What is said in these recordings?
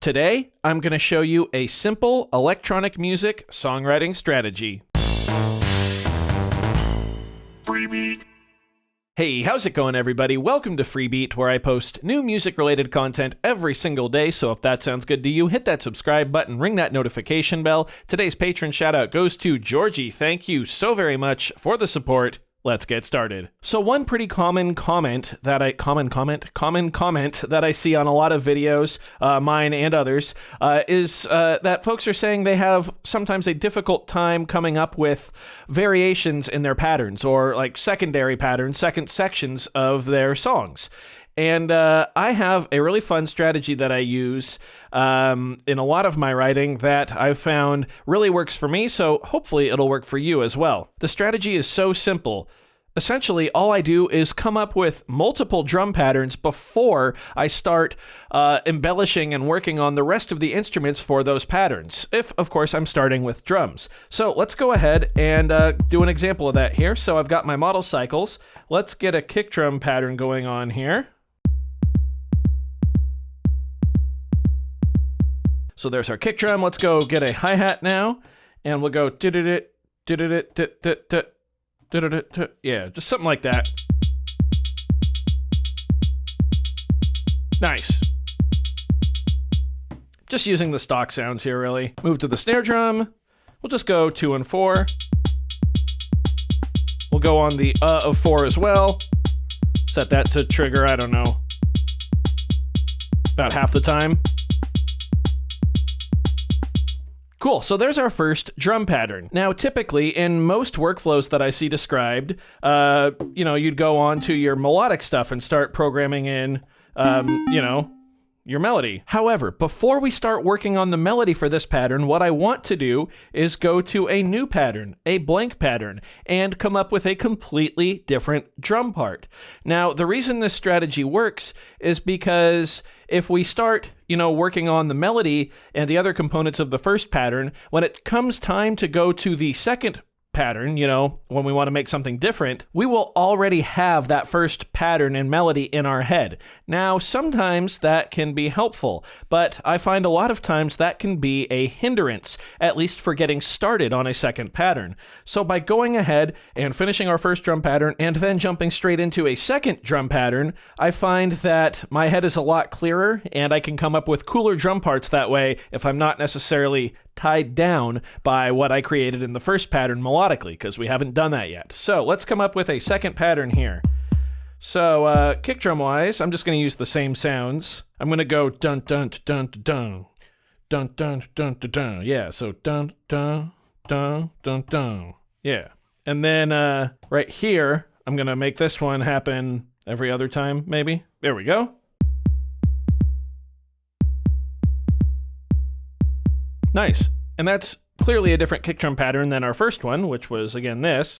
Today, I'm going to show you a simple electronic music songwriting strategy. Freebeat. Hey, how's it going, everybody? Welcome to Freebeat, where I post new music-related content every single day, so if that sounds good to you, hit that subscribe button, ring that notification bell. Today's patron shout-out goes to Georgie. Thank you so very much for the support. Let's get started. So one pretty common comment that I see on a lot of videos, mine and others, is that folks are saying they have sometimes a difficult time coming up with variations in their patterns, or like secondary patterns, second sections of their songs. And I have a really fun strategy that I use in a lot of my writing that I've found really works for me, so hopefully it'll work for you as well. The strategy is so simple. Essentially, all I do is come up with multiple drum patterns before I start embellishing and working on the rest of the instruments for those patterns, if, of course, I'm starting with drums. So let's go ahead and do an example of that here. So I've got my model cycles. Let's get a kick drum pattern going on here. So there's our kick drum. Let's go get a hi-hat now, and we'll go yeah, just something like that. Nice. Just using the stock sounds here, really. Move to the snare drum. We'll just go 2 and 4. We'll go on the of 4 as well. Set that to trigger, I don't know, about half the time. Cool, so there's our first drum pattern. Now, typically, in most workflows that I see described, you'd go on to your melodic stuff and start programming in, your melody. However, before we start working on the melody for this pattern, what I want to do is go to a new pattern, a blank pattern, and come up with a completely different drum part. Now, the reason this strategy works is because if we start, working on the melody and the other components of the first pattern, when it comes time to go to the second pattern, when we want to make something different, we will already have that first pattern and melody in our head. Now, sometimes that can be helpful, but I find a lot of times that can be a hindrance, at least for getting started on a second pattern. So by going ahead and finishing our first drum pattern and then jumping straight into a second drum pattern, I find that my head is a lot clearer and I can come up with cooler drum parts that way if I'm not necessarily tied down by what I created in the first pattern melodically, because we haven't done that yet. So let's come up with a second pattern here. So kick drum wise, I'm just going to use the same sounds. I'm going to go dun dun dun dun dun dun dun dun dun. Yeah, so dun dun dun dun dun. Yeah, and then right here, I'm going to make this one happen every other time, maybe. There we go. Nice. And that's clearly a different kick drum pattern than our first one, which was, again, this.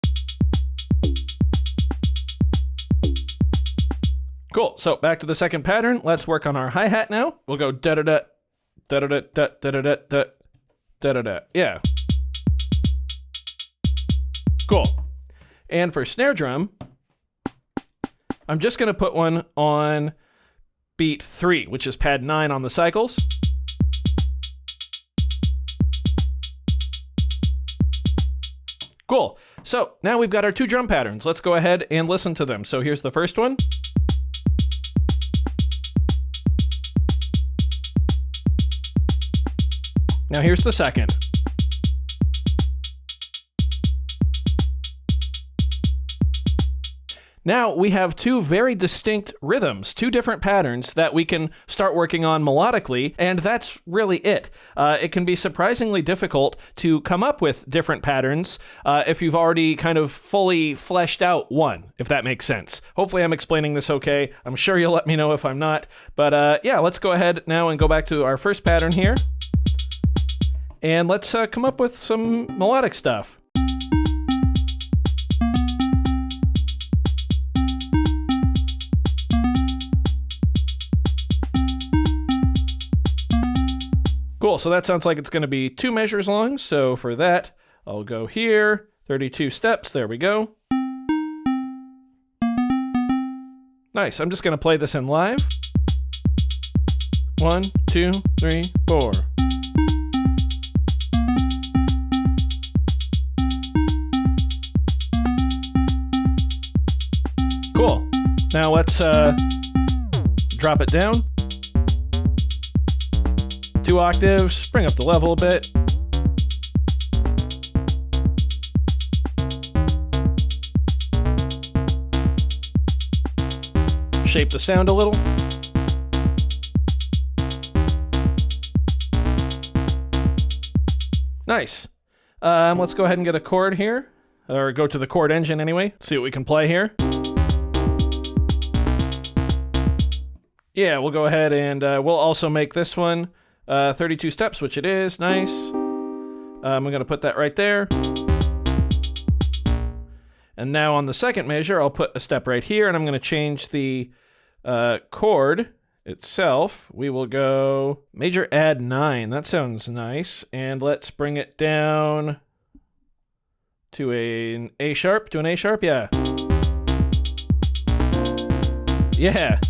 Cool. So back to the second pattern. Let's work on our hi-hat now. We'll go da-da-da, da-da-da, da-da-da, da-da-da, da-da-da. Yeah. Cool. And for snare drum, I'm just going to put one on beat 3, which is pad 9 on the cycles. Cool. So now we've got our 2 drum patterns. Let's go ahead and listen to them. So here's the first one. Now here's the second. Now we have 2 very distinct rhythms, 2 different patterns that we can start working on melodically, and that's really it. It can be surprisingly difficult to come up with different patterns if you've already kind of fully fleshed out one, if that makes sense. Hopefully I'm explaining this okay. I'm sure you'll let me know if I'm not. But yeah, let's go ahead now and go back to our first pattern here. And let's come up with some melodic stuff. Cool, so that sounds like it's going to be 2 measures long, so for that, I'll go here, 32 steps, there we go. Nice, I'm just going to play this in live. 1, 2, 3, 4. Cool. Now let's drop it down. 2 octaves, bring up the level a bit. Shape the sound a little. Nice. Let's go ahead and get a chord here, or go to the chord engine anyway, see what we can play here. Yeah, we'll go ahead and we'll also make this one 32 steps, which it is. Nice. I'm going to put that right there. And now on the second measure, I'll put a step right here, and I'm going to change the chord itself. We will go major add 9. That sounds nice. And let's bring it down to an A sharp. To an A sharp, yeah. Yeah.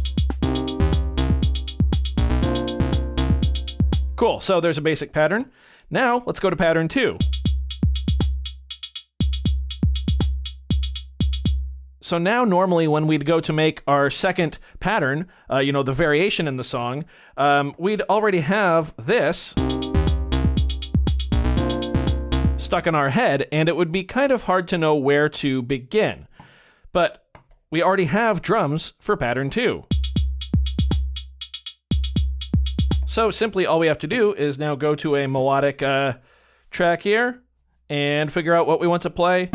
Cool, so there's a basic pattern. Now, let's go to pattern 2. So now, normally, when we'd go to make our second pattern, the variation in the song, we'd already have this stuck in our head, and it would be kind of hard to know where to begin. But we already have drums for pattern 2. So simply all we have to do is now go to a melodic track here and figure out what we want to play.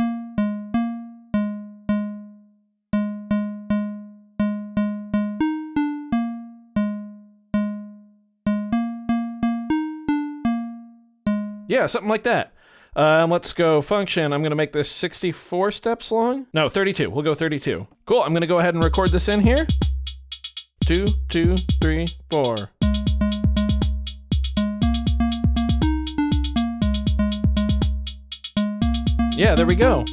Yeah, something like that. Let's go function. I'm going to make this 64 steps long. No, 32. We'll go 32. Cool. I'm going to go ahead and record this in here. 2, 2, 3, 4. Yeah, there we go.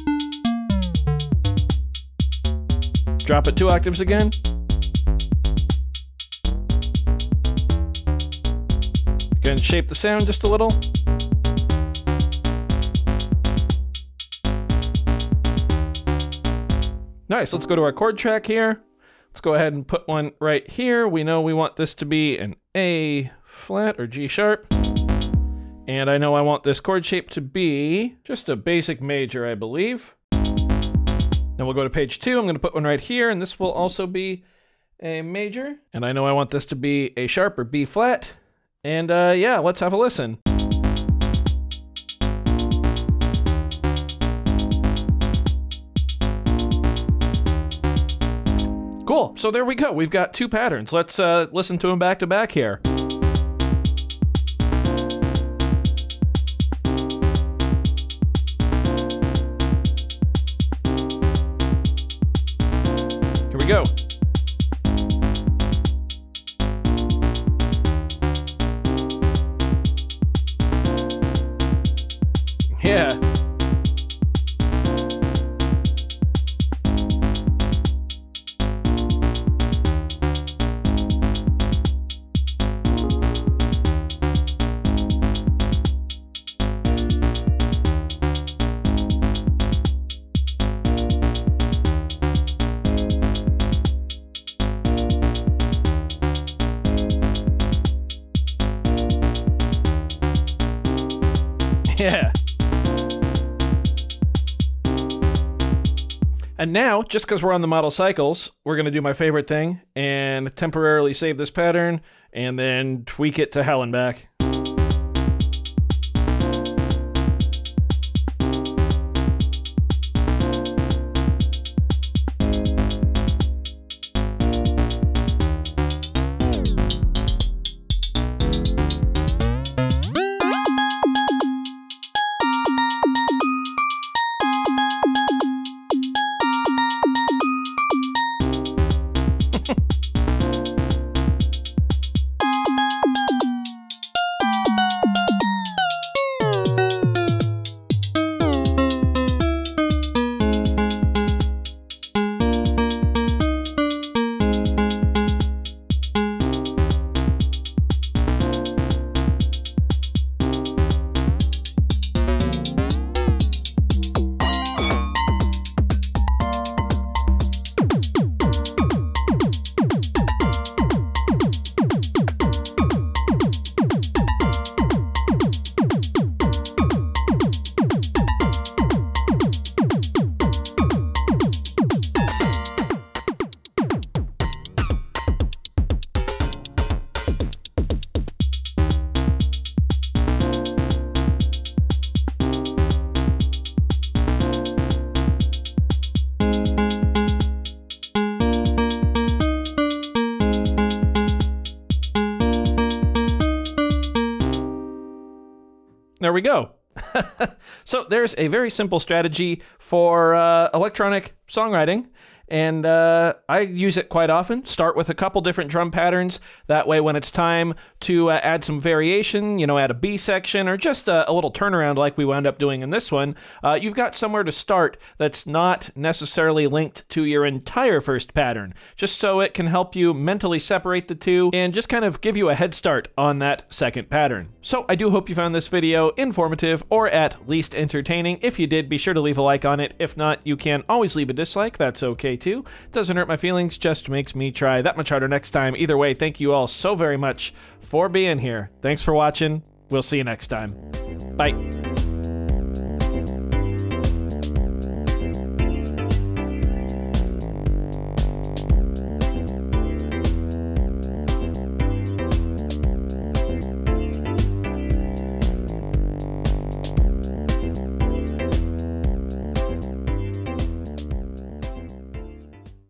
Drop it 2 octaves again. Again, shape the sound just a little. Nice, let's go to our chord track here. Let's go ahead and put one right here. We know we want this to be an A flat or G sharp. And I know I want this chord shape to be just a basic major, I believe. Then we'll go to page 2. I'm going to put one right here, and this will also be a major. And I know I want this to be A sharp or B flat. And yeah, let's have a listen. Cool, so there we go. We've got 2 patterns. Let's listen to them back to back here. Here we go. Yeah. Yeah. And now, just because we're on the model cycles, we're going to do my favorite thing and temporarily save this pattern and then tweak it to hell and back. There we go. So there's a very simple strategy for electronic songwriting. And I use it quite often. Start with a couple different drum patterns. That way, when it's time to add some variation, add a B section or just a little turnaround like we wound up doing in this one, you've got somewhere to start that's not necessarily linked to your entire first pattern, just so it can help you mentally separate the two and just kind of give you a head start on that second pattern. So I do hope you found this video informative or at least entertaining. If you did, be sure to leave a like on it. If not, you can always leave a dislike. That's okay too. Doesn't hurt my feelings, just makes me try that much harder next time. Either way, thank you all so very much for being here. Thanks for watching. We'll see you next time. Bye.